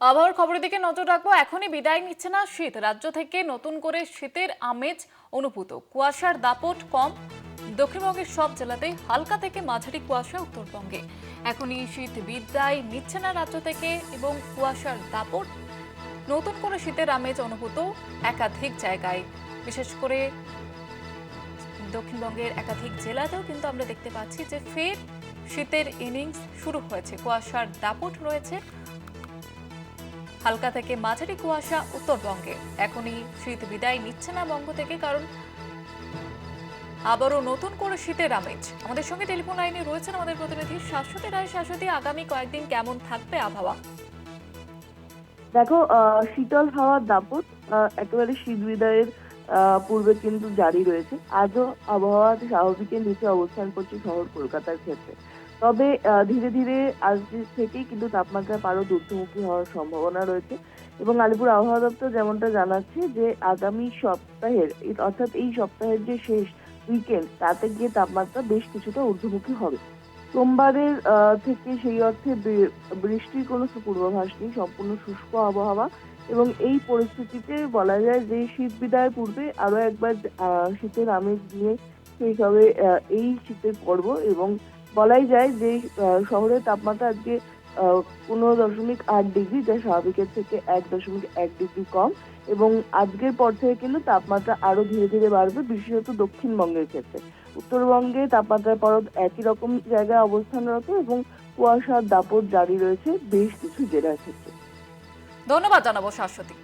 আবহাওয়ার খবরের দিকে নজর রাখবো। এখনই বিদায় নিচ্ছে না শীত, রাজ্য থেকে নতুন করে শীতের আমেজ অনুভূত। কুয়াশার দাপট কম, দক্ষিণবঙ্গের সব জেলাতেই হালকা থেকে মাঝারি কুয়াশা। উত্তরবঙ্গে এখনই শীত বিদায় নিচ্ছে না রাজ্য থেকে এবং কুয়াশার দাপট, নতুন করে শীতের আমেজ অনুভূত একাধিক জায়গায়, বিশেষ করে দক্ষিণবঙ্গের একাধিক জেলাতেও কিন্তু আমরা দেখতে পাচ্ছি যে ফের শীতের ইনিংস শুরু হয়েছে। কুয়াশার দাপট রয়েছে, হালকা থেকে মাঝারি কুয়াশা উত্তরবঙ্গে। এখনই শীত বিদায় নিচ্ছে না বঙ্গ থেকে, কারণ আবারও নতুন করে শীতের আমেজ। আমাদের সঙ্গে টেলিফোন লাইনে রয়েছেন আমাদের প্রতিনিধি শাশ্বতী রায়। শাশ্বতী, আগামী কয়েকদিন কেমন থাকবে আবহাওয়া? দেখো, শীতল হাওয়ার দাপট একেবারে শীত বিদায়ের পূর্বে কিন্তু জারি রয়েছে। আজও আবহাওয়া স্বাভাবিকের নিচে অবস্থান করছে শহর কলকাতার ক্ষেত্রে। তবে ধীরে ধীরে আজ থেকেই কিন্তু তাপমাত্রা আরো ঊর্ধ্বমুখী হওয়ার সম্ভাবনা রয়েছে এবং আলিপুর আবহাওয়া দপ্তর যেমনটা জানাচ্ছে যে আগামী সপ্তাহের অর্থাৎ এই সপ্তাহের যে শেষ উইকেন্ড তাতে গিয়ে তাপমাত্রা বেশ কিছুটা ঊর্ধ্বমুখী হবে। সোমবারের থেকে সেই অর্থে বৃষ্টির কোনো পূর্বাভাস নেই, সম্পূর্ণ শুষ্ক আবহাওয়া। এবং এই পরিস্থিতিতে বলা যায় যে শীত বিদায়ের পূর্বে আরো একবার শীতের আমেজ নিয়ে শেষ হবে এই শীতের পর্ব। এবং বলাই যায় যে শহরের তাপমাত্রা আজকে 15.8 ডিগ্রি, যা স্বাভাবিকের থেকে 1.1 ডিগ্রি কম। এবং আজকের পর থেকে কিন্তু তাপমাত্রা আরো ধীরে ধীরে বাড়বে, বিশেষত দক্ষিণবঙ্গের ক্ষেত্রে। উত্তরবঙ্গে তাপমাত্রার পরত একই রকম জায়গায় অবস্থানরত এবং কুয়াশার দাপট জারি রয়েছে বেশ কিছু জেলার ক্ষেত্রে। ধন্যবাদ জানাবো শাশ্বতী।